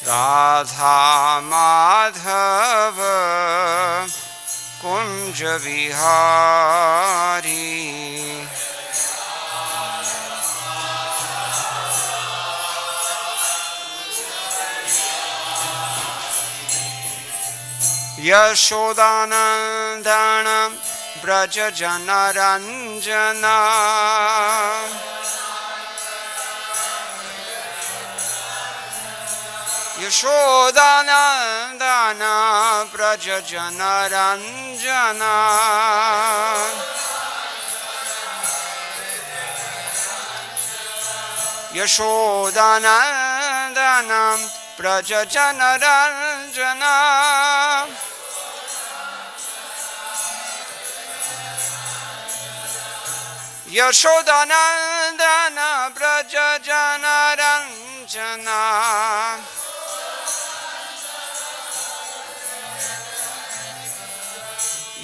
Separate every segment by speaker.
Speaker 1: राधा माधव कुंज बिहारी यशोदानंदन ब्रज जनरंजना यशोदानंदन ब्रज जनरंजना यशोदानंदन ब्रज जनरंजना यशोदानंदन ब्रज जनरंजना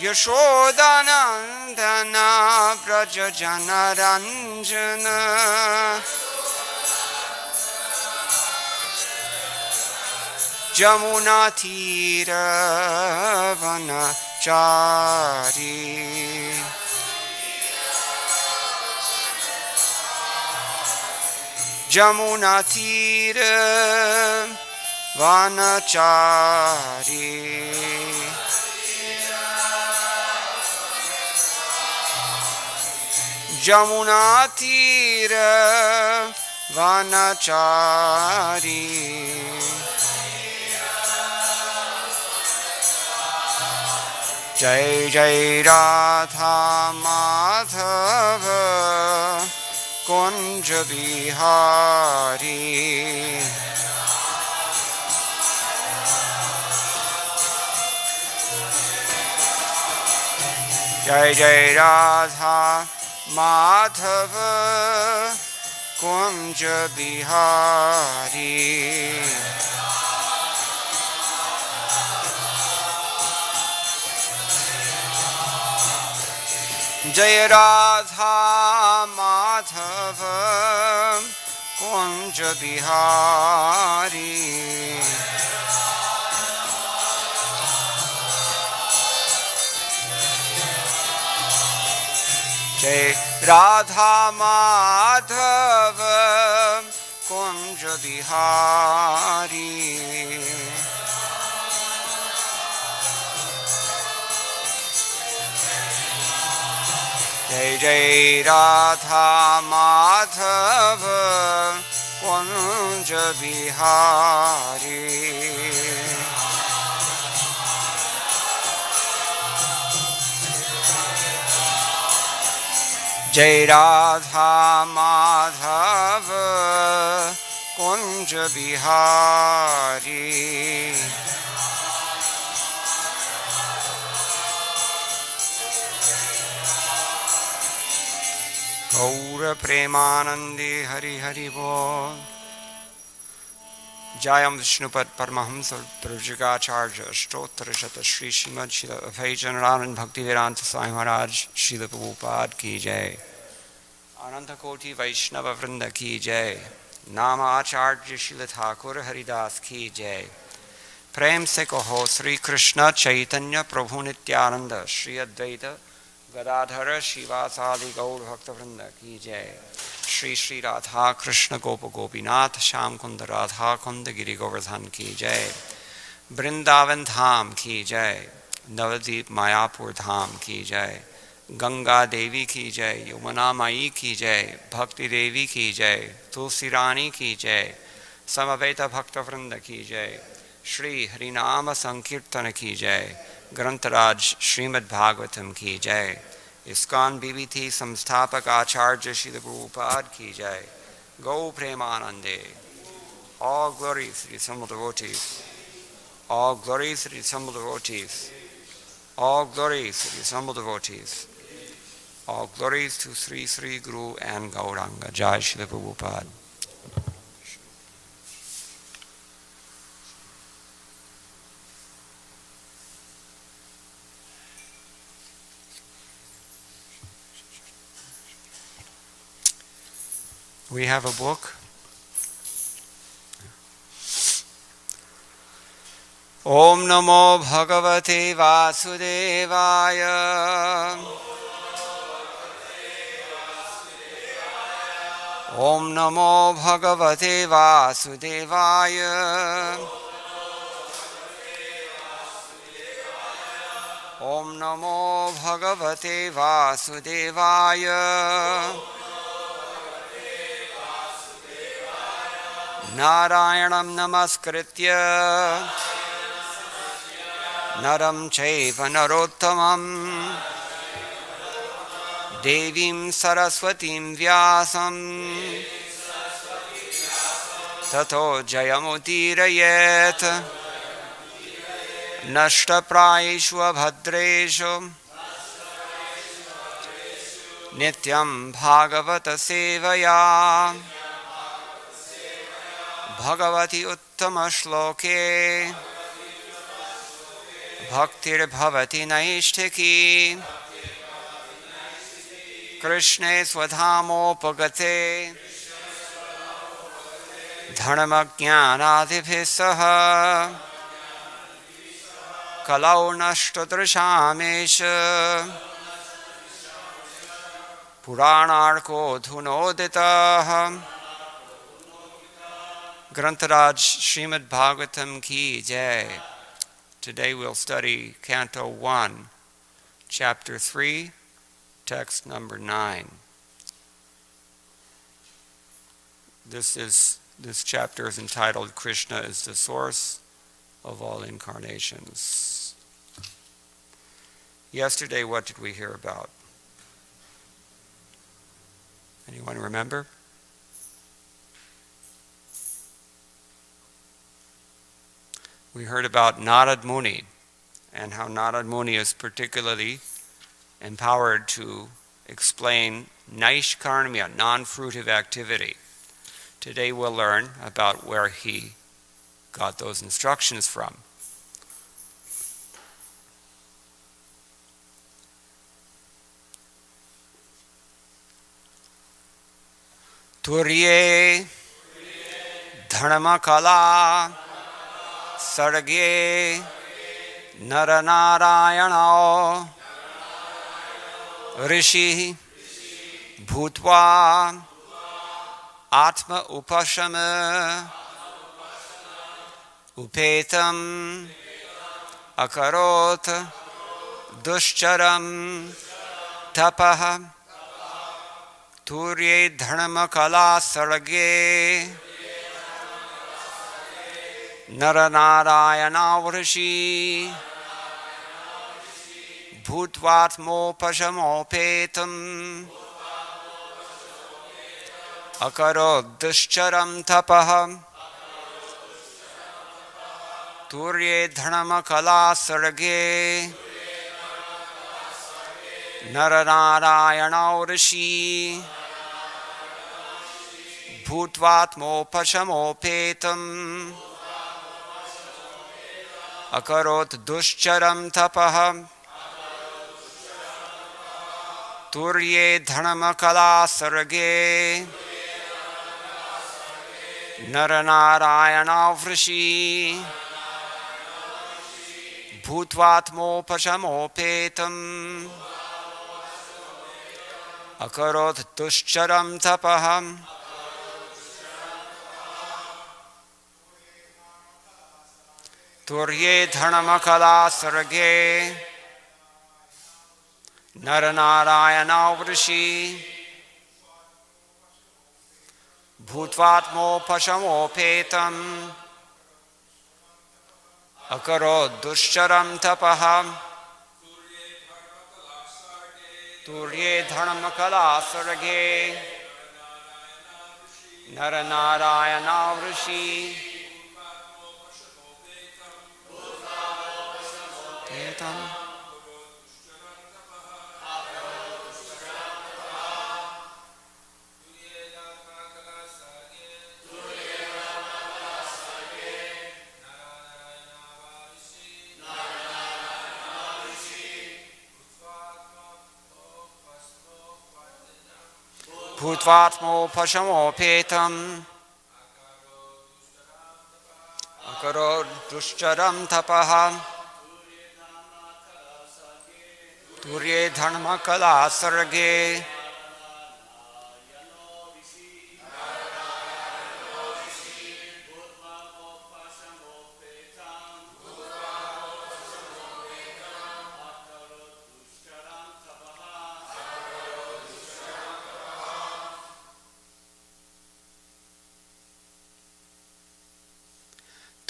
Speaker 1: यशोदानंदन ब्रज जनरंजना जमुना तीर वनचारी जमुना तीर वनचारी जमुना तीर वनचारी जय जय राधा माधव कुंज बिहारी जय जय राधा माधव कुंज बिहारी जय राधा माधव कुंज बिहारी जय राधा माधव कुंज बिहारी जय जय राधा माधव कुंज बिहारी जय राधा माधव कुंज बिहारी गौर प्रेमानंदे हरि हरि बोल। जयम विष्णुपद परमहंस प्रभुगाचार्य अष्टोत्तर शत श्री श्रीमद श्रील अभय चंद्रानंद भक्ति वेदांत स्वामी महाराज श्रील प्रभुपाद की जय। अनंत कोटि वैष्णव वृंद की जय। नाम आचार्य श्रील ठाकुर हरिदास की जय। प्रेम से कहो श्री कृष्ण चैतन्य प्रभु नित्यानंद श्री अद्वैत गदाधर शिवासादि गौर भक्तवृंद की जय। श्री श्री राधा कृष्ण गोप गोपीनाथ श्याम कुंद राधा कुंद गिरि गोवर्धन की जय। वृंदावन धाम की जय। नवद्वीप मायापुर धाम की जय। गंगा देवी की जय। यमुना माई की जय। भक्ति देवी की जय। तुलसी रानी की जय। समवेत भक्तवृंद की जय। श्री हरिनाम संकीर्तन की जय। ग्रंथराज श्रीमद्भागवतम की जय। इस्कॉन बीबीथी संस्थापक आचार्य श्री प्रभुपाद की जय। गौ प्रेमानंदे। All glories to the assembled devotees. All glories to the assembled devotees. All glories to the assembled devotees. All glories to Sri Sri Guru and Gauranga. Jai Shri Prabhupada. We have a book Om Namo Bhagavate Vasudevaya. Om Namo Bhagavate Vasudevaya. Om Namo Bhagavate Vasudevaya. Narayanam Namaskritya Naram Chaiva Narottamam Devim Saraswatim Vyasam Tato Jayamutirayet Nashtaprayeshu Abhadreshu Nityam Bhagavata Sevaya Bhagavati Uttama Shloke Bhaktir Bhavati Naishtiki Krishne Swadhamopagate Dharmajnanadibhisaha Kalau Nashtadrishamesha Puranarko Dhunoditaha Grantaraj Srimad Bhagavatam Ki Jai. Today we'll study Canto 1, Chapter 3, Text number 9. This chapter is entitled Krishna is the Source of All Incarnations. Yesterday, what did we hear about? Anyone remember? We heard about Narad Muni and how Narad Muni is particularly empowered to explain Naishkarmya, non-fruitive activity. Today we'll learn about where he got those instructions from. Turye Dharmakala Sarge Naranarayana Rishi Bhutva Atma Upashama Upetam Akarot Dushcharam Tapaha Turye Dharmakala Sarge Naranarayana Vrishi Bhutvatmopasamopetam Akarod Dushcharam Tapaha Turye Dharmakala Sarge Naranarayana Vrishi Bhutvatmopasamopetam Akarot Dushcharam Tapaha Turye Dharmakala Sarge Naranarayana Vrishi Bhutvatmopasamopetam Akarot Dushcharam Tapaha Turye Dharmakala Sarge Naranarayana Vrishi Bhutvatmopasamopetam Akarod Dushcharam Tapaha Turye Dharmakala Sarge Naranarayana Vrishi Bhutvatmopasamopetam akarod dushcharam tapaha turye dharma kala sarge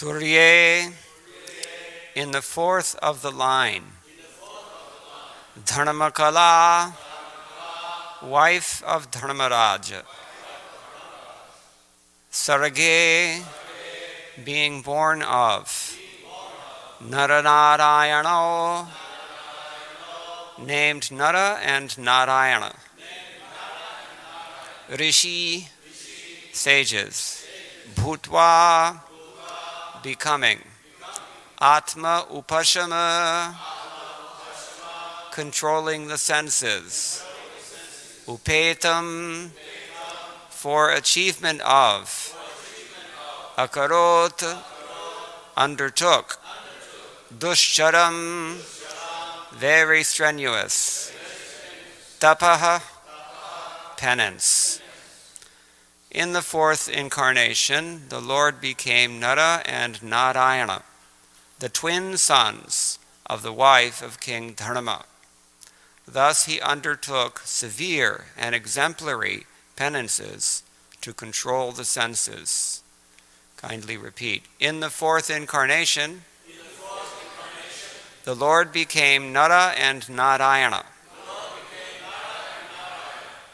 Speaker 1: Turye in the fourth of the line. Dharmakala, wife of Dharmaraja. Sarage, being born of. Naranarayana, named Nara and Narayana. Rishi, sages. Bhutva, becoming. Atma upashama, controlling the senses. Upetam, for achievement of. Akarot, undertook. Dushcharam, very strenuous. Tapaha, penance. In the fourth incarnation, the Lord became Nara and Narayana, the twin sons of the wife of King Dharma. Thus he undertook severe and exemplary penances to control the senses. Kindly repeat. In the fourth incarnation, the Lord became Nara and Narayana,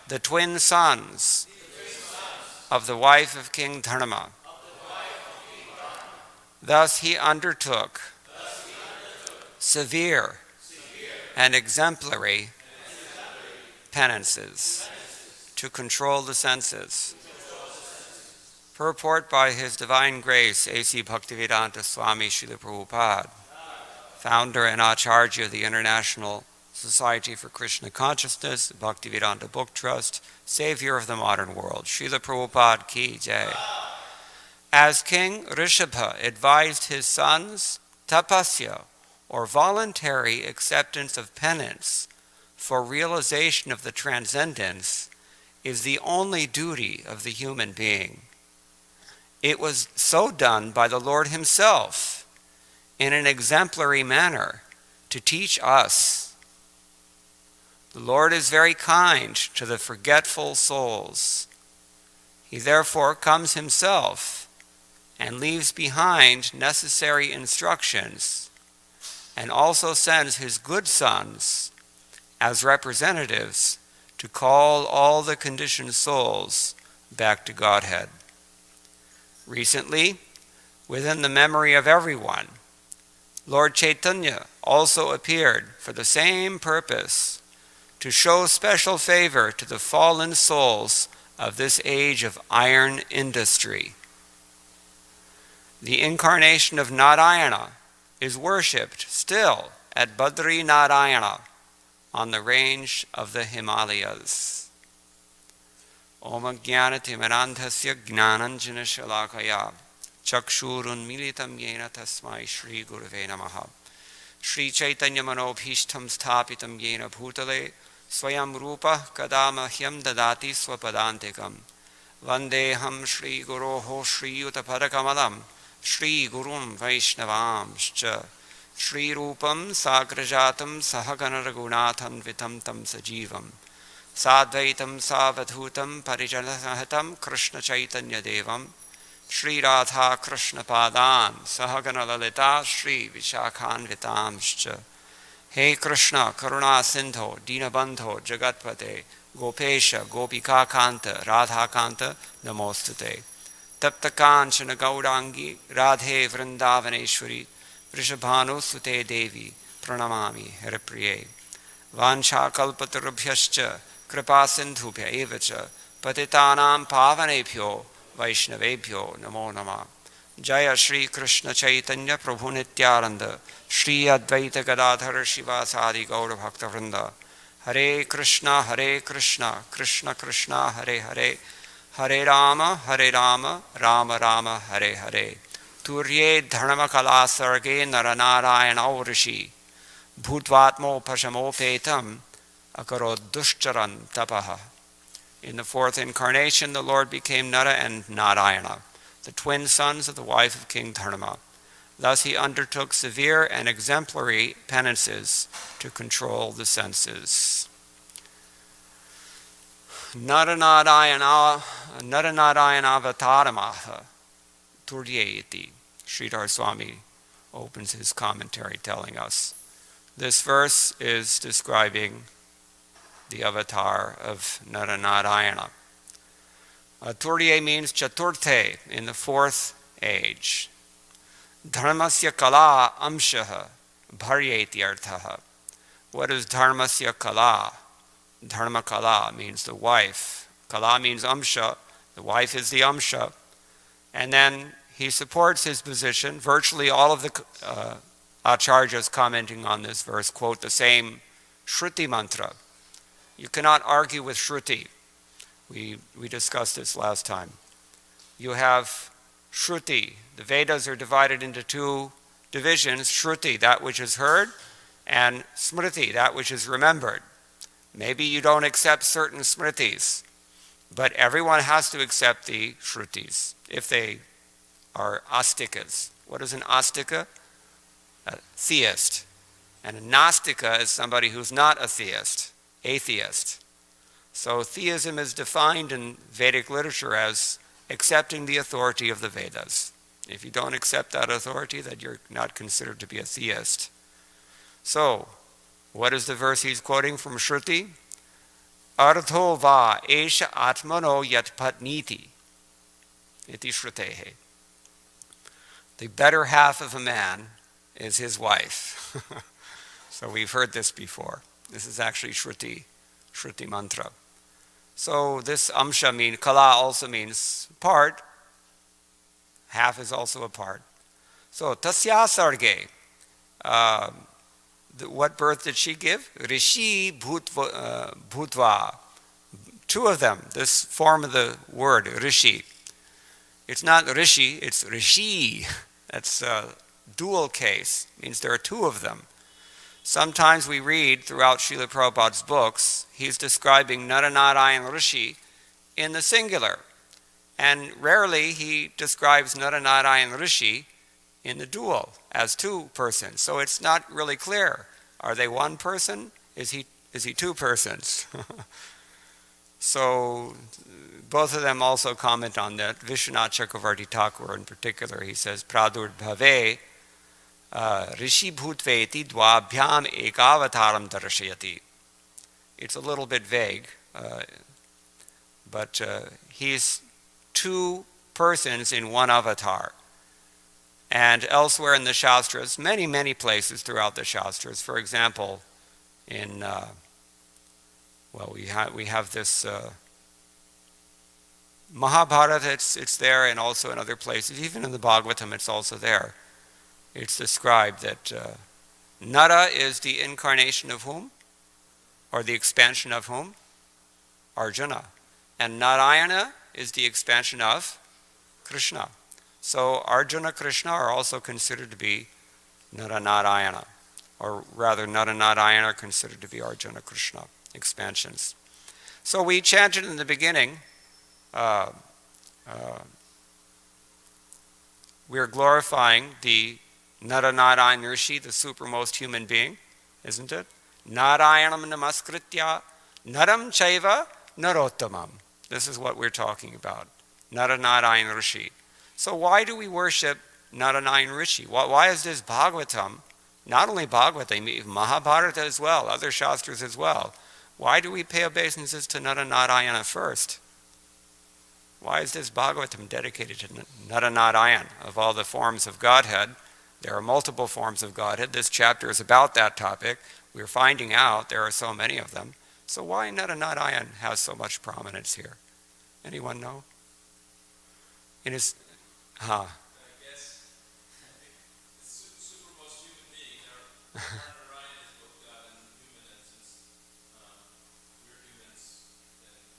Speaker 1: the twin sons of the wife of King Dharma. Thus he undertook severe and exemplary penances to control the senses. Purport by His Divine Grace, A.C. Bhaktivedanta Swami Srila Prabhupada, founder and Acharya of the International Society for Krishna Consciousness, Bhaktivedanta Book Trust, Savior of the modern world. Srila Prabhupada Ki Jai. As King Rishabha advised his sons, tapasya, or voluntary acceptance of penance for realization of the transcendence, is the only duty of the human being. It was so done by the Lord Himself in an exemplary manner to teach us. The Lord is very kind to the forgetful souls. He therefore comes Himself and leaves behind necessary instructions, and also sends His good sons as representatives to call all the conditioned souls back to Godhead. Recently, within the memory of everyone, Lord Chaitanya also appeared for the same purpose, to show special favor to the fallen souls of this age of iron industry. The incarnation of Narayana is worshipped still at Badri Narayana on the range of the Himalayas. Om Jnana Timirandhasya Gnananjana Shalakaya Chakshurun Militam Yena Tasmai Shri Gurave Namaha Shri Chaitanya Manobhishtam Sthapitam Yena Bhutale Swayam Rupa Kadamahyam Dadati Swapadantikam Vandeham Shri Guroho Shri Utapadakamalam Shri Gurum Vaishnavamscha Shri Rupam Sagrajatam Sahaganaragunatham Vitam Tam Sajivam Sadvaitam Savadhutam Parijanasahatam Krishna Chaitanya Devam Shri Radha Krishna Padan Sahagana Lalita Shri Vishakhan Vitamscha He Krishna Karuna Sindho Dinabandho Jagatpate Gopesha Gopika Kanta Radha Kanta Namostute Tapta Kanchana Gaurangi Radhe Vrindavaneshwari Vrishabhanu Sute Devi Pranamami Haripriye Vansha Kalpatarubhyascha Kripa Sindhubhya Evacha Patitanam Pavanebhyo Vaishnavebhyo Namo Nama Jaya Shri Krishna Chaitanya Prabhu Nityananda Shri Advaita Gadadhara Shivasadi Gaura Bhakta Vrinda Hare Krishna Krishna Krishna Hare Hare Hare Rama Rama Rama Hare Hare Turye dharmakala sarge naranarayana rishi bhutvatmo pashamopetam akarod dushcharan tapaha. In the fourth incarnation, the Lord became Nara and Narayana, the twin sons of the wife of King Dharma. Thus he undertook severe and exemplary penances to control the senses. Naranarayana Avataramah Turyeti. Sridhar Swami opens his commentary telling us. This verse is describing the avatar of Naranarayana. Turye means chaturthe, in the fourth age. Dharmasya kala amshaha bharyeti arthaha. What is dharmasya kala? Dharma kala means the wife. Kala means amsha. The wife is the amsha. And then he supports his position. Virtually all of the acharyas commenting on this verse quote the same Shruti mantra. You cannot argue with Shruti. We discussed this last time. You have Shruti. The Vedas are divided into two divisions. Shruti, that which is heard, and Smriti, that which is remembered. Maybe you don't accept certain Smritis, but everyone has to accept the Shrutis if they are astikas. What is an astika? A theist. And a Nastika is somebody who's not a theist, atheist. So theism is defined in Vedic literature as accepting the authority of the Vedas. If you don't accept that authority, then you're not considered to be a theist. So, what is the verse he's quoting from Shruti? Artho va esha atmano yat patniti iti shrutehe. The better half of a man is his wife. So we've heard this before. This is actually Shruti mantra. So this amsha means, kala also means part. Half is also a part. So tasya sarge. What birth did she give? Rishi bhutva. Two of them, this form of the word, rishi. It's not rishi, it's rishi. That's a dual case. It means there are two of them. Sometimes we read throughout Srila Prabhupada's books, he's describing Naranarayan Rishi in the singular. And rarely he describes Naranarayan Rishi in the dual as two persons. So it's not really clear. Are they one person? Is he two persons? So both of them also comment on that. Vishwanath Chakravarti Thakur in particular, he says, Pradurbhave Rishi Bhutveti Dvabhyam Ekavataram Darshayati. It's a little bit vague, but he's two persons in one avatar. And elsewhere in the Shastras, many places throughout the Shastras, for example, in, we have this Mahabharata, it's there, and also in other places, even in the Bhagavatam it's also there. It's described that Nara is the incarnation of whom? Or the expansion of whom? Arjuna. And Narayana is the expansion of Krishna. So Arjuna, Krishna are also considered to be Naranarayana. Or rather, Naranarayana are considered to be Arjuna, Krishna expansions. So we chanted in the beginning, we're glorifying the Naranarayan Rishi, the supermost human being, isn't it? Narayanam namaskritya naram chaiva narottamam. This is what we're talking about. Naranarayan Rishi. So why do we worship Nararayan Rishi? Why is this Bhagavatam, not only Bhagavatam, Mahabharata as well, other Shastras as well, why do we pay obeisances to Naranarayana first? Why is this Bhagavatam dedicated to Naranarayan? Of all the forms of Godhead, there are multiple forms of Godhead. This chapter is about that topic. We're finding out there are so many of them. So why Naranarayan has so much prominence here? Anyone know? In his,
Speaker 2: I guess the supermost human being, Narayana is both God and human, and since we're humans, then we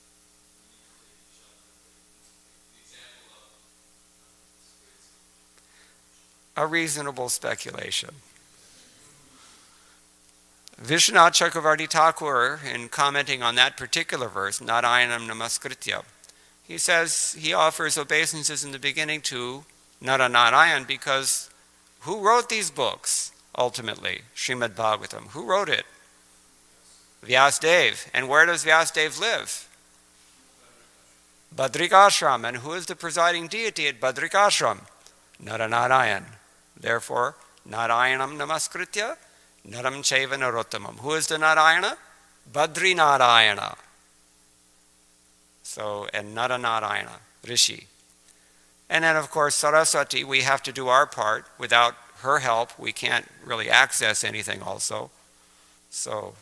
Speaker 2: need to take each other. The example of
Speaker 1: a reasonable speculation. Vishwanath Chakravarti Thakur, in commenting on that particular verse, Narayanam Namaskritya, he says he offers obeisances in the beginning to Narayan because who wrote these books, ultimately? Srimad Bhagavatam. Who wrote it? Vyasadeva. And where does Vyasadeva live? Badrikashram. And who is the presiding deity at Badrikashram? Narayan. Therefore, Narayanam Namaskritya, Naram Chaiva Narottamam. Who is the Narayana? Badri Narayana. So, and Naranarayana, Rishi. And then, of course, Saraswati, we have to do our part. Without her help, we can't really access anything also. So,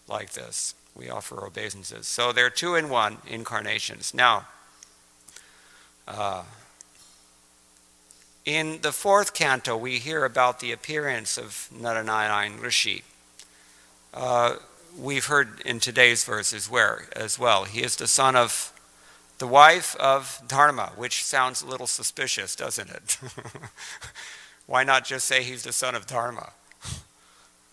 Speaker 1: like this, we offer obeisances. So they're 2-in-1 incarnations. Now, in the 4th canto, we hear about the appearance of Naranarayan Rishi. We've heard in today's verses as well. He is the son of the wife of Dharma, which sounds a little suspicious, doesn't it? Why not just say he's the son of Dharma?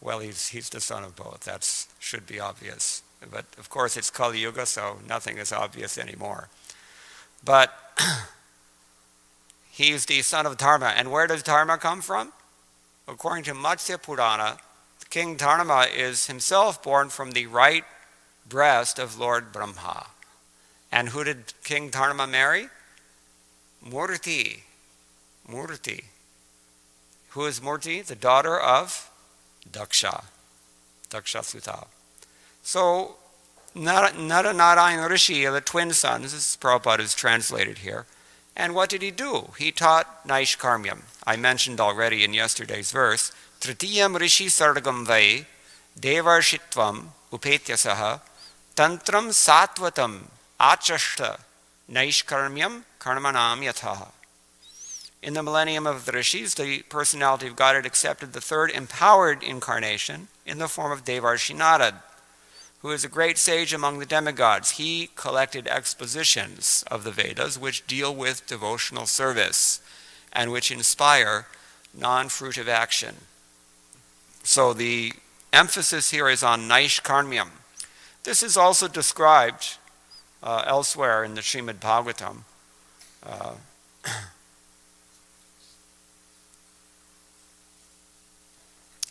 Speaker 1: Well, he's the son of both. That should be obvious. But of course it's Kali Yuga, so nothing is obvious anymore. But he's the son of Dharma. And where does Dharma come from? According to Matsya Purana, King Dharma is himself born from the right breast of Lord Brahma. And who did King Dharma marry? Murti. Murti. Who is Murti? The daughter of Daksha. Daksha Sutta. So, Naranarayan Rishi are the twin sons, as Prabhupada is translated here. And what did he do? He taught Naishkarmyam. I mentioned already in yesterday's verse, Tritiyam Rishi Sargam Vai, Devarshitvam Upetyasaha, Tantram Satvatam Achashta Naishkarmyam Karmanam Yathaha. In the millennium of the Rishis, the personality of God had accepted the 3rd empowered incarnation in the form of Devarshi Narad, who is a great sage among the demigods. He collected expositions of the Vedas which deal with devotional service and which inspire non-fruitive action. So the emphasis here is on Naishkarmyam. This is also described elsewhere in the Srimad Bhagavatam.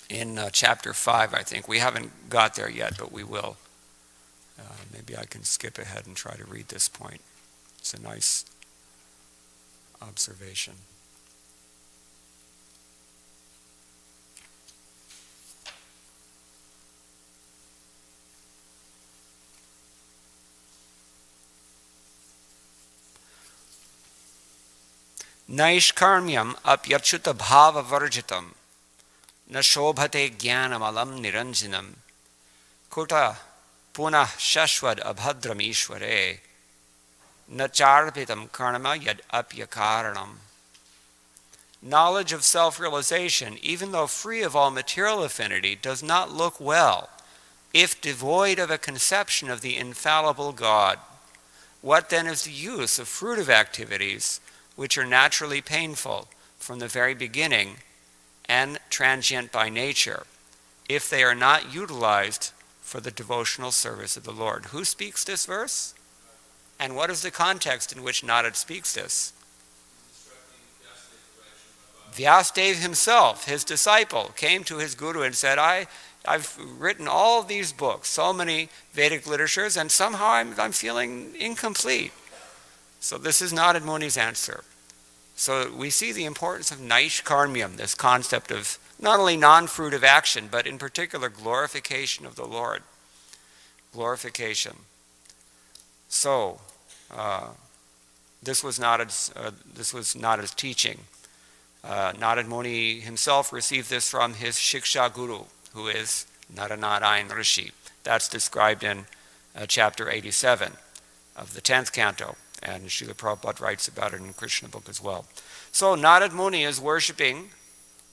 Speaker 1: In chapter 5, I think. We haven't got there yet, but we will. Maybe I can skip ahead and try to read this point. It's a nice observation. Naishkarmyam apyachyuta bhava varjitam na shobhate jnanamalam niranjanam kuta punah shashwad abhadram ishware na charpitam karma yad apyakaranam. Knowledge of self-realization, even though free of all material affinity, does not look well if devoid of a conception of the infallible God. What then is the use of fruitive activities which are naturally painful from the very beginning and transient by nature, if they are not utilized for the devotional service of the Lord? Who speaks this verse? And what is the context in which Narad speaks this? Vyasadeva himself, his disciple, came to his guru and said, I've written all these books, so many Vedic literatures, and somehow I'm feeling incomplete. So this is Narad Muni's answer. So we see the importance of Naishkarmyam, this concept of not only non-fruitive action, but in particular glorification of the Lord. Glorification. So, this was Narad's teaching. Narad Muni himself received this from his Shiksha Guru, who is Naranarayan Rishi. That's described in chapter 87 of the 10th canto. And Srila Prabhupada writes about it in Krishna book as well. So Narad Muni is worshipping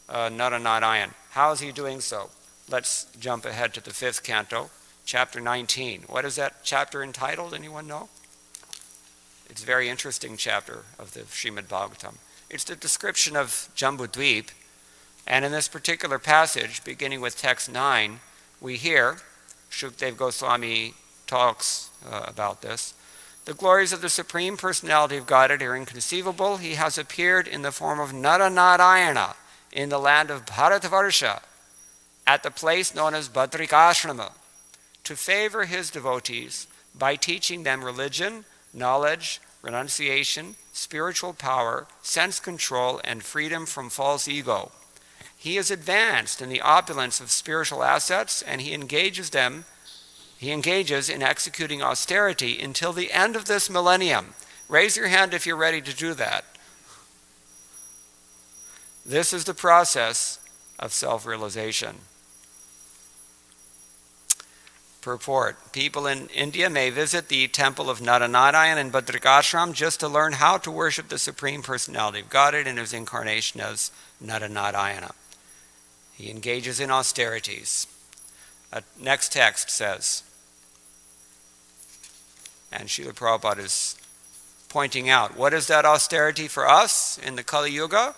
Speaker 1: Naranarayan. How is he doing so? Let's jump ahead to the 5th canto, chapter 19. What is that chapter entitled? Anyone know? It's a very interesting chapter of the Srimad Bhagavatam. It's the description of Jambudvip And in this particular passage, beginning with text 9, we hear, Shukdev Goswami talks about this, the glories of the Supreme Personality of Godhead are inconceivable. He has appeared in the form of Nara-Narayana in the land of Bharatavarsha, at the place known as Badrikashrama, to favor his devotees by teaching them religion, knowledge, renunciation, spiritual power, sense control, and freedom from false ego. He is advanced in the opulence of spiritual assets, and he engages in executing austerity until the end of this millennium. Raise your hand if you're ready to do that. This is the process of self-realization. Purport. People in India may visit the temple of Naranarayan in Badrikashram just to learn how to worship the Supreme Personality of Godhead in his incarnation as Naranarayana. He engages in austerities. Next text says, and Srila Prabhupada is pointing out, what is that austerity for us in the Kali Yuga?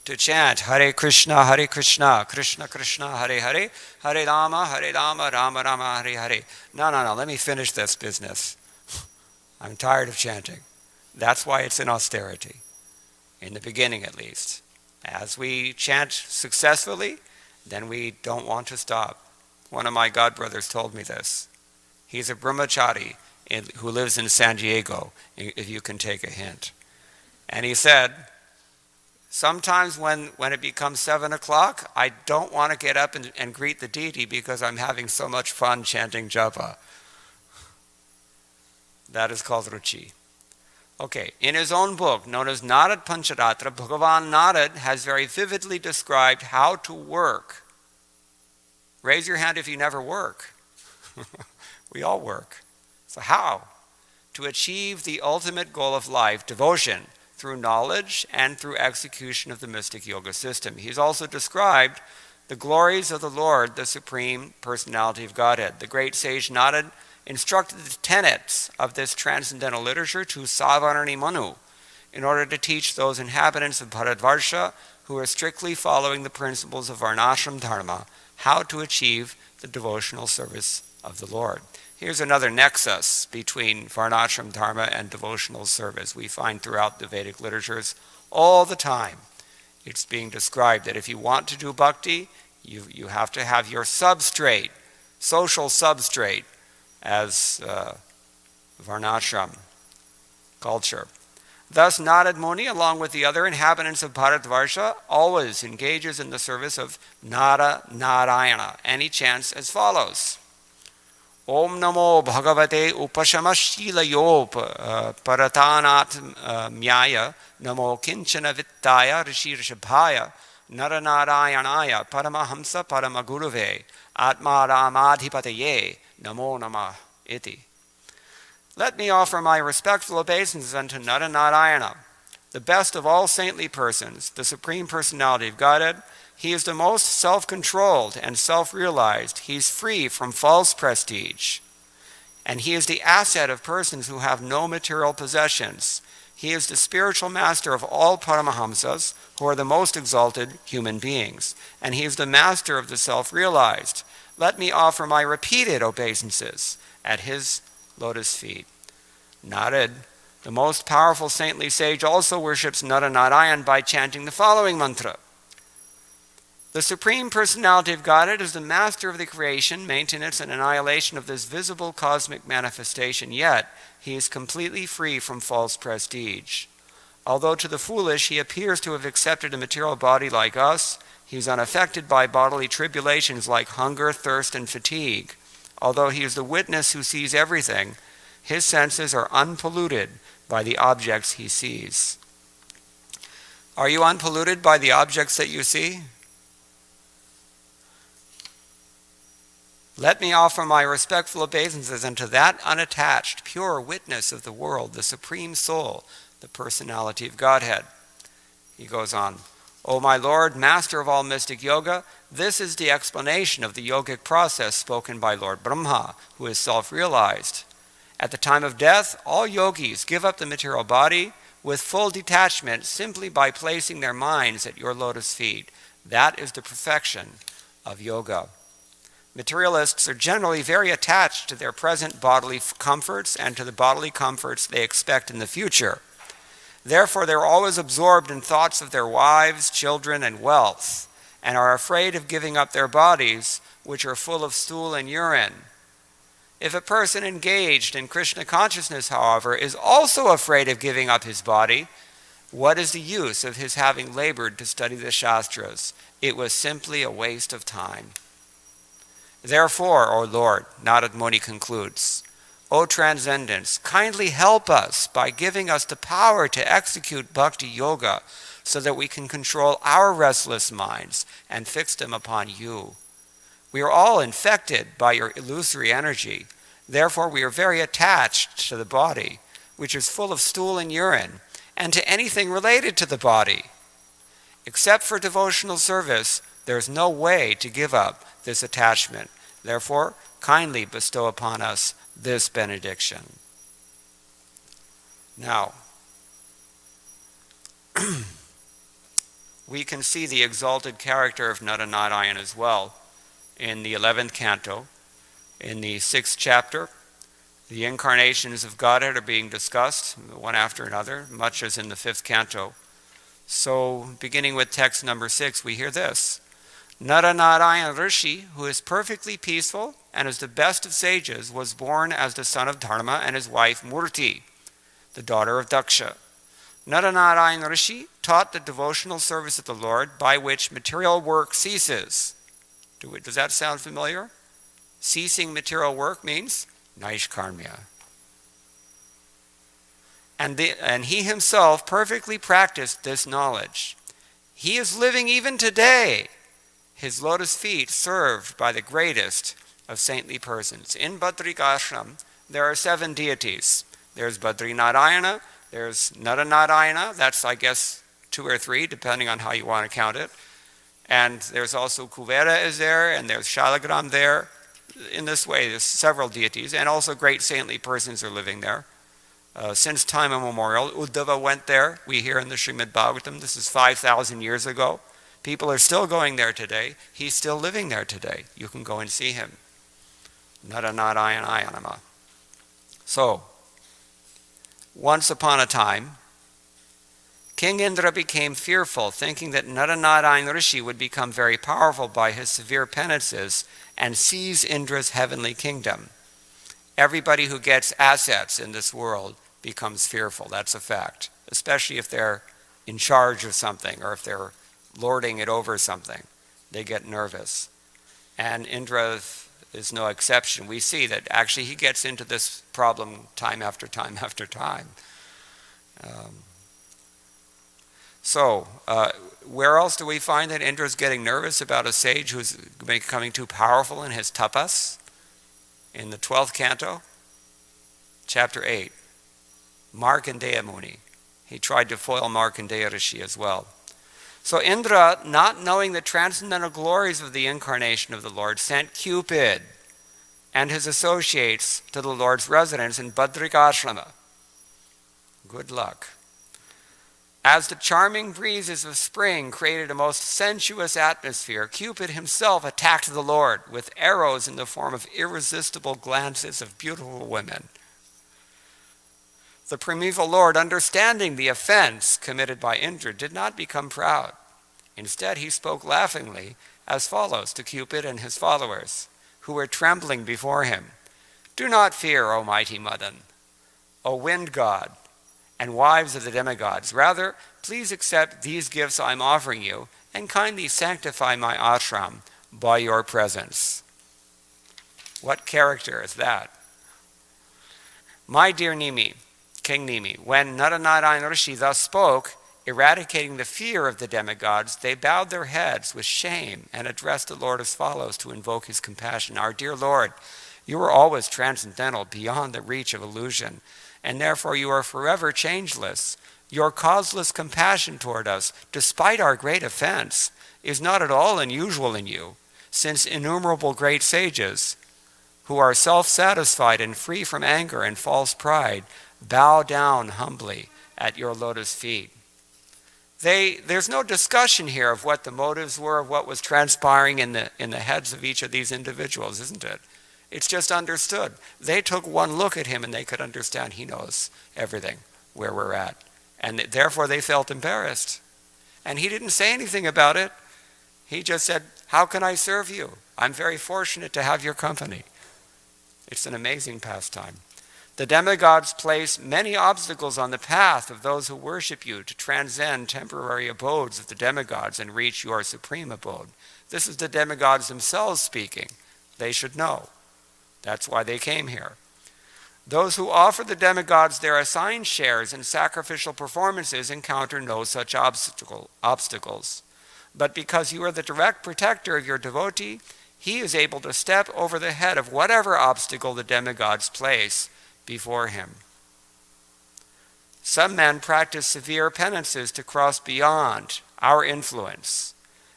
Speaker 1: To chant Hare Krishna, Krishna Krishna, Hare Hare, Hare Rama, Rama Rama, Hare Hare. No, let me finish this business. I'm tired of chanting. That's why it's in austerity, in the beginning at least. As we chant successfully, then we don't want to stop. One of my godbrothers told me this. He's a brahmachari who lives in San Diego, if you can take a hint. And he said, sometimes when it becomes 7 o'clock, I don't want to get up and greet the deity because I'm having so much fun chanting japa. That is called ruchi. Okay, in his own book, known as Narad Pancharatra, Bhagavan Narad has very vividly described how to work. Raise your hand if you never work. We all work. So how? To achieve the ultimate goal of life, devotion, through knowledge and through execution of the mystic yoga system. He's also described the glories of the Lord, the Supreme Personality of Godhead. The great sage Narad instructed the tenets of this transcendental literature to Savarani Manu in order to teach those inhabitants of Bharatvarsha who are strictly following the principles of Varnashram Dharma how to achieve the devotional service of the Lord. Here's another nexus between Varnashram Dharma and devotional service. We find throughout the Vedic literatures all the time. It's being described that if you want to do bhakti, you have to have your substrate, social substrate, as Varnashram culture. Thus, Narad Muni, along with the other inhabitants of Bharatvarsha, always engages in the service of Nara Narayana, and he chants as follows. Om Namo Bhagavate Upashamashilayo Paratanat Myaya Namo Kinchana Vittaya Rishi Rishabhaya Naranarayanaya Paramahamsa Paramaguruve Atma Ramadhipataye Namo Namah Iti. Let me offer my respectful obeisances unto Naranarayana, the best of all saintly persons, the Supreme Personality of Godhead. He is the most self-controlled and self-realized. He's free from false prestige. And he is the asset of persons who have no material possessions. He is the spiritual master of all Paramahamsas, who are the most exalted human beings. And he is the master of the self-realized. Let me offer my repeated obeisances at his lotus feet. Narad, the most powerful saintly sage, also worships Naranarayan by chanting the following mantra. The Supreme Personality of Godhead is the master of the creation, maintenance, and annihilation of this visible cosmic manifestation, yet he is completely free from false prestige. Although to the foolish he appears to have accepted a material body like us, he is unaffected by bodily tribulations like hunger, thirst, and fatigue. Although he is the witness who sees everything, his senses are unpolluted by the objects he sees. Are you unpolluted by the objects that you see? Let me offer my respectful obeisances unto that unattached, pure witness of the world, the Supreme Soul, the Personality of Godhead. He goes on, O my Lord, Master of all mystic yoga, this is the explanation of the yogic process spoken by Lord Brahma, who is self-realized. At the time of death, all yogis give up the material body, with full detachment simply by placing their minds at your lotus feet. That is the perfection of yoga. Materialists are generally very attached to their present bodily comforts and to the bodily comforts they expect in the future. Therefore, they're always absorbed in thoughts of their wives, children, and wealth, and are afraid of giving up their bodies, which are full of stool and urine. If a person engaged in Krishna consciousness, however, is also afraid of giving up his body, what is the use of his having labored to study the Shastras? It was simply a waste of time. Therefore, O Lord, Narad Muni concludes, O Transcendence, kindly help us by giving us the power to execute bhakti yoga so that we can control our restless minds and fix them upon you. We are all infected by your illusory energy. Therefore, we are very attached to the body, which is full of stool and urine, and to anything related to the body. Except for devotional service, there is no way to give up this attachment. Therefore, kindly bestow upon us this benediction. Now, we can see the exalted character of Naranarayan as well in the 11th canto. In the 6th chapter, the incarnations of Godhead are being discussed, one after another, much as in the 5th canto. So, beginning with text number 6, we hear this. Naranarayan Rishi, who is perfectly peaceful and is the best of sages, was born as the son of Dharma and his wife Murti, the daughter of Daksha. Naranarayan Rishi taught the devotional service of the Lord by which material work ceases. Does that sound familiar? Ceasing material work means Naishkarmya. And he himself perfectly practiced this knowledge. He is living even today, his lotus feet served by the greatest of saintly persons. In Badrikashram, there are 7 deities. There's Badrinarayana, there's Naranarayana, that's I guess 2 or 3, depending on how you want to count it. And there's also Kuvera is there, and there's Shalagram there. In this way, there's several deities, and also great saintly persons are living there. Since time immemorial, Uddhava went there. We hear in the Srimad Bhagavatam, this is 5,000 years ago. People are still going there today. He's still living there today. You can go and see him. Naranarayanaya Namah. So, once upon a time, King Indra became fearful, thinking that Naranarayan Rishi would become very powerful by his severe penances and seize Indra's heavenly kingdom. Everybody who gets assets in this world becomes fearful. That's a fact, especially if they're in charge of something or if they're lording it over something. They get nervous. And Indra is no exception. We see that actually he gets into this problem time after time after time. So, where else do we find that Indra's getting nervous about a sage who's becoming too powerful in his tapas? In the 12th canto, chapter 8, Markandeya Muni. He tried to foil Markandeya Rishi as well. So Indra, not knowing the transcendental glories of the incarnation of the Lord, sent Cupid and his associates to the Lord's residence in Badrikashrama. Good luck. As the charming breezes of spring created a most sensuous atmosphere, Cupid himself attacked the Lord with arrows in the form of irresistible glances of beautiful women. The primeval Lord, understanding the offense committed by Indra, did not become proud. Instead, he spoke laughingly as follows to Cupid and his followers, who were trembling before him. Do not fear, O mighty Madan, O wind god, and wives of the demigods. Rather, please accept these gifts I'm offering you and kindly sanctify my ashram by your presence. What character is that? My dear Nimi, King Nimi, when Naranarayan Rishi thus spoke, eradicating the fear of the demigods, they bowed their heads with shame and addressed the Lord as follows to invoke his compassion. Our dear Lord, you are always transcendental, beyond the reach of illusion, and therefore you are forever changeless. Your causeless compassion toward us, despite our great offense, is not at all unusual in you, since innumerable great sages, who are self-satisfied and free from anger and false pride, bow down humbly at your lotus feet. There's no discussion here of what the motives were, of what was transpiring in the heads of each of these individuals, isn't it? It's just understood. They took one look at him and they could understand he knows everything, where we're at. And therefore they felt embarrassed. And he didn't say anything about it. He just said, "How can I serve you? I'm very fortunate to have your company." It's an amazing pastime. The demigods place many obstacles on the path of those who worship you to transcend temporary abodes of the demigods and reach your supreme abode. This is the demigods themselves speaking. They should know. That's why they came here. Those who offer the demigods their assigned shares in sacrificial performances encounter no such obstacles. But because you are the direct protector of your devotee, he is able to step over the head of whatever obstacle the demigods place before him. Some men practice severe penances to cross beyond our influence,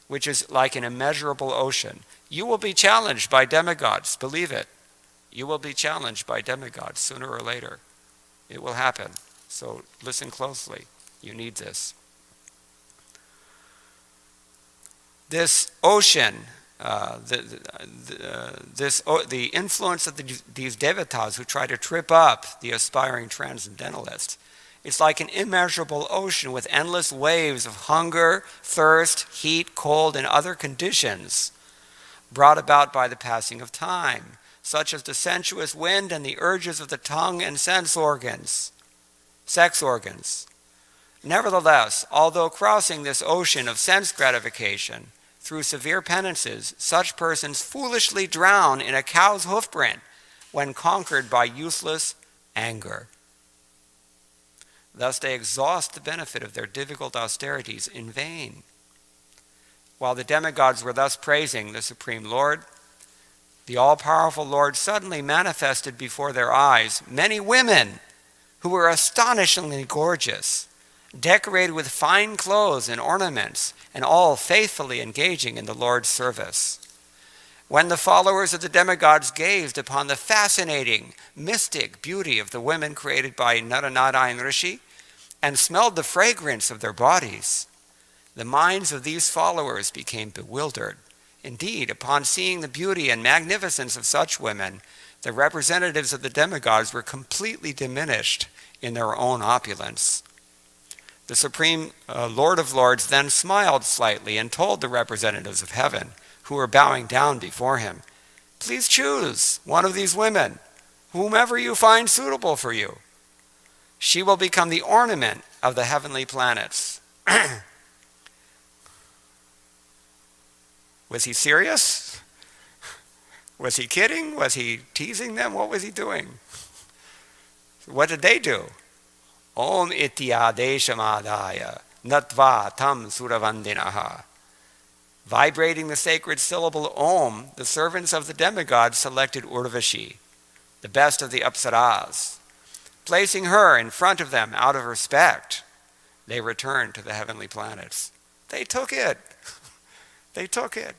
Speaker 1: which is like an immeasurable ocean. You will be challenged by demigods, believe it. You will be challenged by demigods sooner or later. It will happen. So listen closely. You need this. This ocean, the influence of these devatas who try to trip up the aspiring transcendentalist, it's like an immeasurable ocean with endless waves of hunger, thirst, heat, cold, and other conditions brought about by the passing of time, such as the sensuous wind and the urges of the tongue and sex organs. Nevertheless, although crossing this ocean of sense gratification through severe penances, such persons foolishly drown in a cow's hoofprint when conquered by useless anger. Thus they exhaust the benefit of their difficult austerities in vain. While the demigods were thus praising the Supreme Lord, the all-powerful Lord suddenly manifested before their eyes many women who were astonishingly gorgeous, decorated with fine clothes and ornaments, and all faithfully engaging in the Lord's service. When the followers of the demigods gazed upon the fascinating, mystic beauty of the women created by Naranarayan Rishi and smelled the fragrance of their bodies, the minds of these followers became bewildered. Indeed, upon seeing the beauty and magnificence of such women, the representatives of the demigods were completely diminished in their own opulence. The Supreme Lord of Lords then smiled slightly and told the representatives of heaven, who were bowing down before him, "Please choose one of these women, whomever you find suitable for you. She will become the ornament of the heavenly planets." Was he serious? Was he kidding? Was he teasing them? What was he doing? What did they do? Om ityadeshamadaya natva tam suravandinaha. Vibrating the sacred syllable Om, the servants of the demigods selected Urvashi, the best of the Apsaras. Placing her in front of them out of respect, they returned to the heavenly planets. They took it. They took it.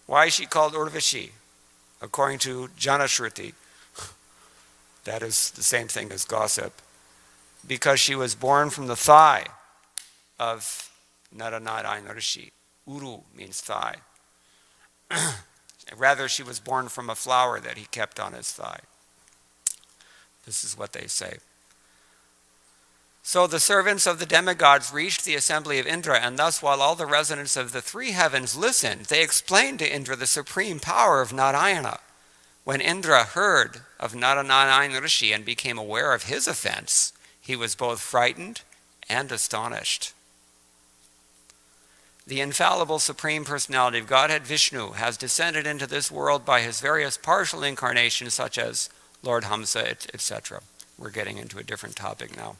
Speaker 1: Why is she called Urvashi? According to Janashruti, that is the same thing as gossip, because she was born from the thigh of Naranarayan Rishi. Uru means thigh. Rather, she was born from a flower that he kept on his thigh. This is what they say. So the servants of the demigods reached the assembly of Indra, and thus while all the residents of the three heavens listened, they explained to Indra the supreme power of Narayana. When Indra heard of Naranarayan Rishi and became aware of his offense, he was both frightened and astonished. The infallible Supreme Personality of Godhead, Vishnu, has descended into this world by his various partial incarnations, such as Lord Hamsa, etc. We're getting into a different topic now.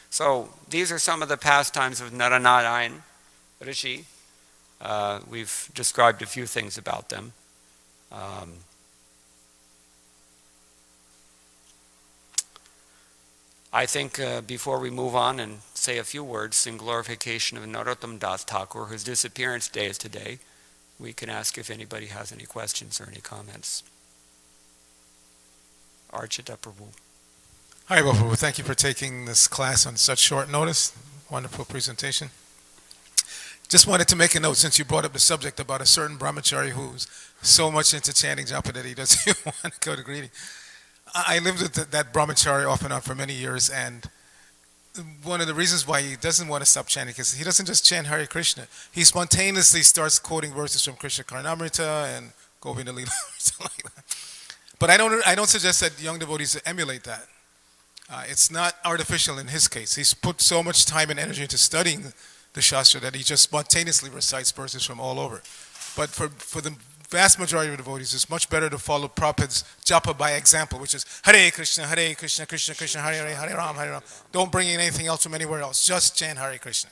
Speaker 1: So these are some of the pastimes of Naranarayan Rishi. We've described a few things about them. I think before we move on and say a few words in glorification of Narottam Das Thakur, whose disappearance day is today, we can ask if anybody has any questions or any comments. Archita Prabhu.
Speaker 3: Hi, Prabhu. Thank you for taking this class on such short notice. Wonderful presentation. Just wanted to make a note since you brought up the subject about a certain brahmachari who's so much into chanting japa that he doesn't even want to go to greeting. I lived with that brahmachari off and on for many years, and one of the reasons why he doesn't want to stop chanting is he doesn't just chant Hare Krishna. He spontaneously starts quoting verses from Krishna Karnamrita and Govinda Lila, something like that. But I don't suggest that young devotees emulate that. It's not artificial in his case. He's put so much time and energy into studying the Shastra that he just spontaneously recites verses from all over. But for the vast majority of devotees, it's much better to follow Prabhupada's japa by example, which is Hare Krishna, Krishna Krishna, Hare Hare, Hare Ram, Hare Ram. Don't bring in anything else from anywhere else. Just chant Hare Krishna.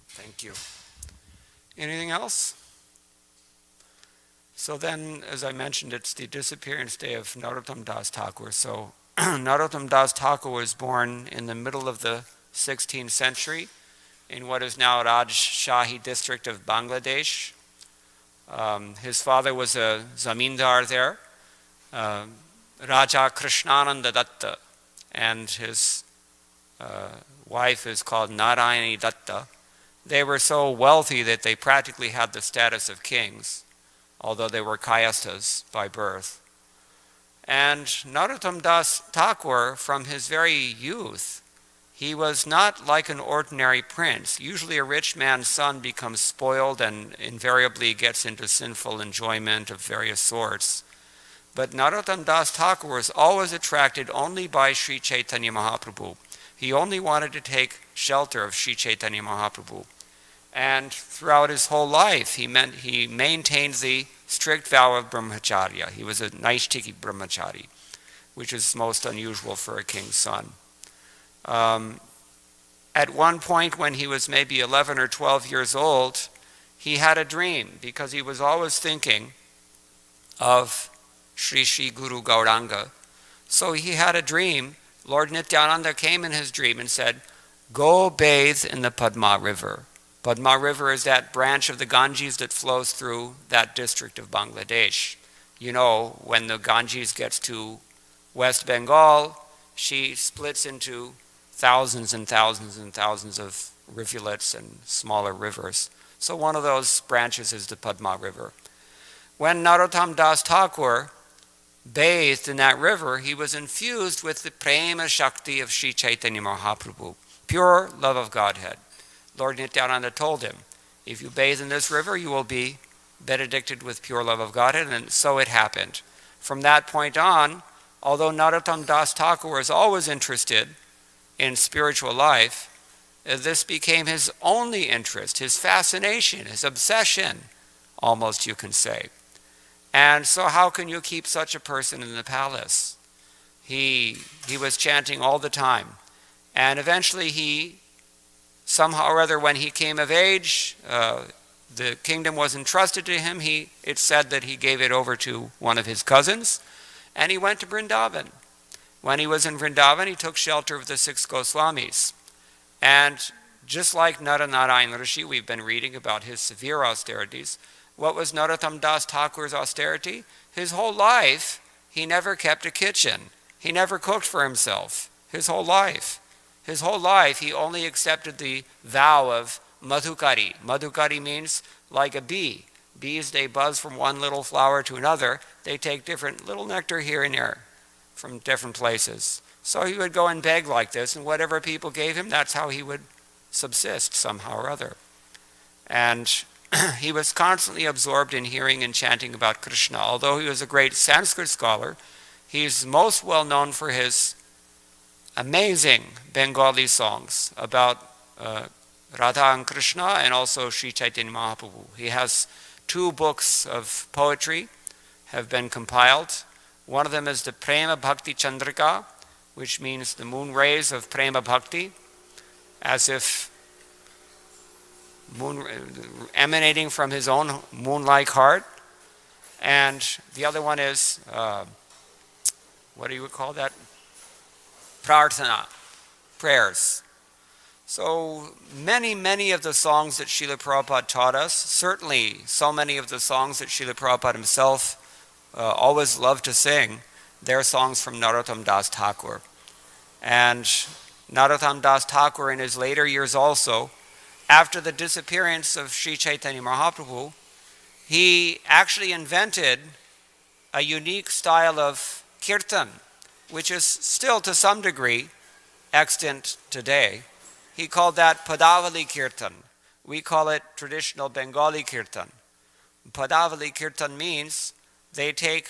Speaker 1: Thank you. Anything else? So then, as I mentioned, it's the disappearance day of Narottam Das Thakur. So Narottam Das Thakur was born in the middle of the 16th century in what is now Rajshahi district of Bangladesh. His father was a zamindar there, Raja Krishnananda-datta, and his wife is called Narayani-datta. They were so wealthy that they practically had the status of kings, although they were kayasthas by birth. And Narottam Das Thakur, from his very youth, he was not like an ordinary prince. Usually a rich man's son becomes spoiled and invariably gets into sinful enjoyment of various sorts. But Narottam Das Thakur was always attracted only by Sri Chaitanya Mahaprabhu. He only wanted to take shelter of Sri Chaitanya Mahaprabhu. And throughout his whole life, he maintained the strict vow of brahmacharya. He was a Naishtiki brahmachari, which is most unusual for a king's son. At one point when he was maybe 11 or 12 years old, he had a dream because he was always thinking of Sri Sri Guru Gauranga. So he had a dream. Lord Nityananda came in his dream and said, "Go bathe in the Padma River." Padma River is that branch of the Ganges that flows through that district of Bangladesh. You know, when the Ganges gets to West Bengal, she splits into thousands and thousands and thousands of rivulets and smaller rivers. So one of those branches is the Padma River. When Narottam Das Thakur bathed in that river, he was infused with the prema shakti of Sri Chaitanya Mahaprabhu, pure love of Godhead. Lord Nityananda told him, if you bathe in this river, you will be benedicted with pure love of Godhead, and so it happened. From that point on, although Narottam Das Thakur was always interested in spiritual life, this became his only interest, his fascination, his obsession, almost you can say. And so how can you keep such a person in the palace? He was chanting all the time. And eventually he, somehow or other, when he came of age, the kingdom was entrusted to him. It's said that he gave it over to one of his cousins, and he went to Vrindavan. When he was in Vrindavan, he took shelter of the 6 Goswamis. And just like Naranarayan Rishi, we've been reading about his severe austerities. What was Narottam Das Thakur's austerity? His whole life, he never kept a kitchen. He never cooked for himself. His whole life. His whole life, he only accepted the vow of madhukari. Madhukari means like a bee. Bees, they buzz from one little flower to another. They take different little nectar here and there from different places. So he would go and beg like this, and whatever people gave him, that's how he would subsist somehow or other. And he was constantly absorbed in hearing and chanting about Krishna. Although he was a great Sanskrit scholar, he's most well known for his amazing Bengali songs about Radha and Krishna, and also Sri Chaitanya Mahaprabhu. He has 2 books of poetry have been compiled. One of them is the Prema Bhakti Chandrika, which means the moon rays of Prema Bhakti, as if emanating from his own moon-like heart. And the other one is, what do you call that? Prarthana, prayers. So many of the songs that Srila Prabhupada taught us, certainly so many of the songs that Srila Prabhupada himself always loved to sing, they're songs from Narottam Das Thakur. And Narottam Das Thakur in his later years also, after the disappearance of Sri Chaitanya Mahaprabhu, he actually invented a unique style of kirtan, which is still to some degree extant today. He called that Padavali Kirtan. We call it traditional Bengali Kirtan. Padavali Kirtan means they take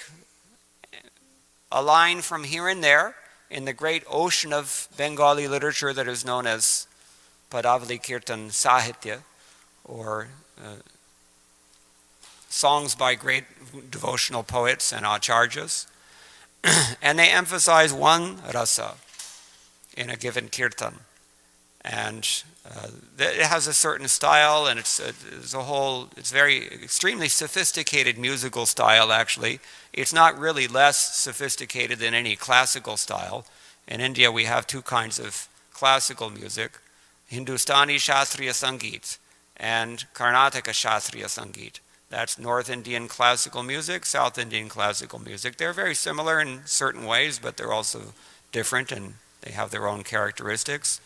Speaker 1: a line from here and there in the great ocean of Bengali literature that is known as Padavali Kirtan Sahitya, or songs by great devotional poets and acharyas, and they emphasize one rasa in a given kirtan. And it has a certain style, and it's very extremely sophisticated musical style, actually. It's not really less sophisticated than any classical style. In India, we have two kinds of classical music: Hindustani Shastriya Sangeet and Karnataka Shastriya Sangeet. That's North Indian classical music, South Indian classical music. They're very similar in certain ways, but they're also different, and they have their own characteristics.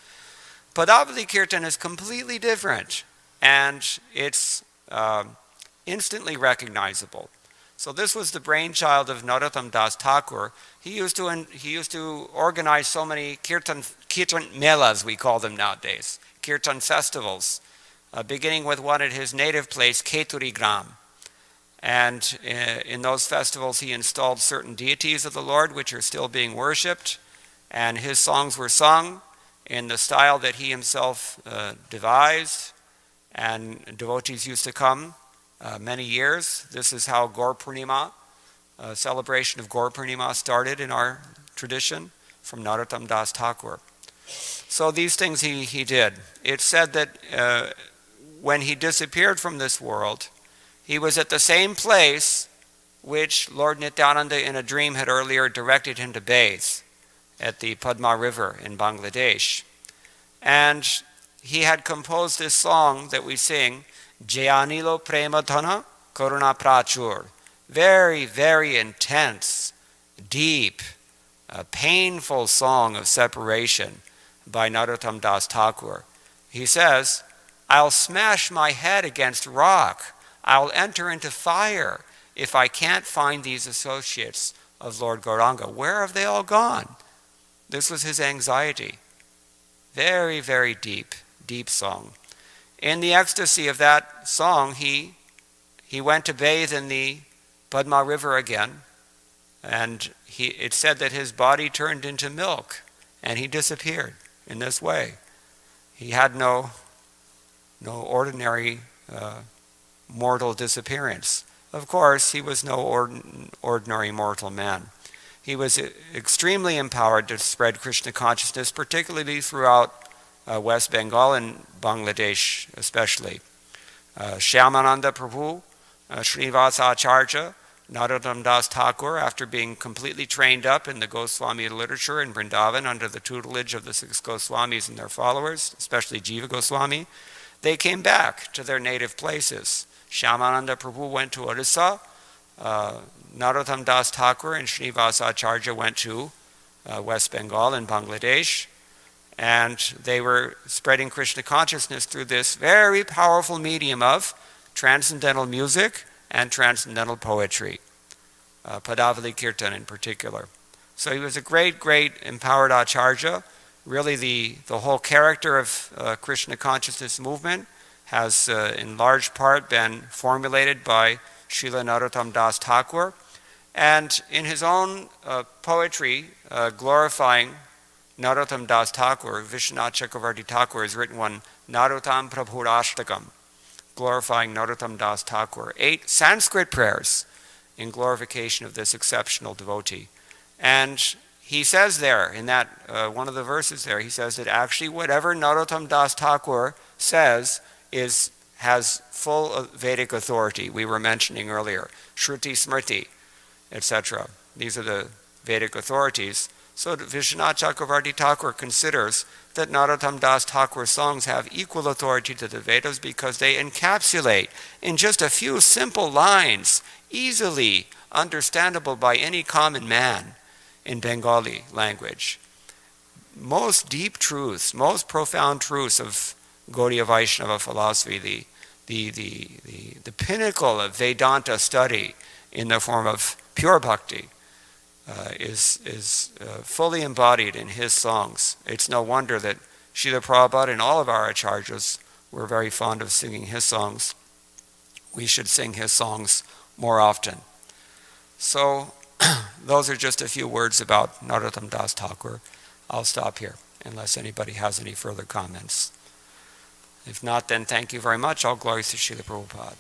Speaker 1: Padavali Kirtan is completely different, and it's instantly recognizable. So this was the brainchild of Narottam Das Thakur. He used to organize so many kirtan melas, we call them nowadays, kirtan festivals, beginning with one at his native place, Keturi Gram. And in those festivals he installed certain deities of the Lord which are still being worshipped, and his songs were sung in the style that he himself devised, and devotees used to come many years. This is how Gaur Purnima, celebration of Gaur Purnima, started in our tradition from Narottam Das Thakur. So these things he did. It's said that when he disappeared from this world, he was at the same place which Lord Nityananda in a dream had earlier directed him to bathe, at the Padma River in Bangladesh. And he had composed this song that we sing, Jayanilo Prema Dhana Karuna Prachur. Very, very intense, deep, painful song of separation by Narottam Das Thakur. He says, I'll smash my head against rock. I'll enter into fire if I can't find these associates of Lord Gauranga. Where have they all gone? This was his anxiety. Very, very deep, deep song. In the ecstasy of that song, he went to bathe in the Padma River again, and it said that his body turned into milk, and he disappeared in this way. He had no ordinary mortal disappearance. Of course, he was no ordinary mortal man. He was extremely empowered to spread Krishna consciousness, particularly throughout West Bengal and Bangladesh especially. Shyamananda Prabhu, Srinivasa Acharya, Narottam Das Thakur, after being completely trained up in the Goswami literature in Vrindavan under the tutelage of the 6 Goswamis and their followers, especially Jiva Goswami, they came back to their native places. Shyamananda Prabhu went to Orissa, Narottam Das Thakur and Srinivasa Acharya went to West Bengal and Bangladesh, and they were spreading Krishna consciousness through this very powerful medium of transcendental music and transcendental poetry, Padavali Kirtan in particular. So he was a great, great empowered Acharya. Really the whole character of Krishna consciousness movement has in large part been formulated by Srila Narottam Das Thakur. And in his own poetry glorifying Narottam Das Thakur, Vishwanath Chakravarti Thakur has written one, Narottam Prabhu Ashtakam, glorifying Narottam Das Thakur. 8 Sanskrit prayers in glorification of this exceptional devotee. And he says there, in that one of the verses there, he says that actually whatever Narottam Das Thakur says has full Vedic authority. We were mentioning earlier, Shruti Smriti, etc. These are the Vedic authorities. So Vishwanath Chakravarti Thakur considers that Narottam Das Thakur's songs have equal authority to the Vedas because they encapsulate in just a few simple lines, easily understandable by any common man in Bengali language, most deep truths, most profound truths of Gaudiya Vaishnava philosophy, the pinnacle of Vedanta study in the form of pure bhakti, is fully embodied in his songs. It's no wonder that Srila Prabhupada and all of our acharyas were very fond of singing his songs. We should sing his songs more often. So, those are just a few words about Narottam Das Thakur. I'll stop here, unless anybody has any further comments. If not, then thank you very much. All glories to Srila Prabhupada.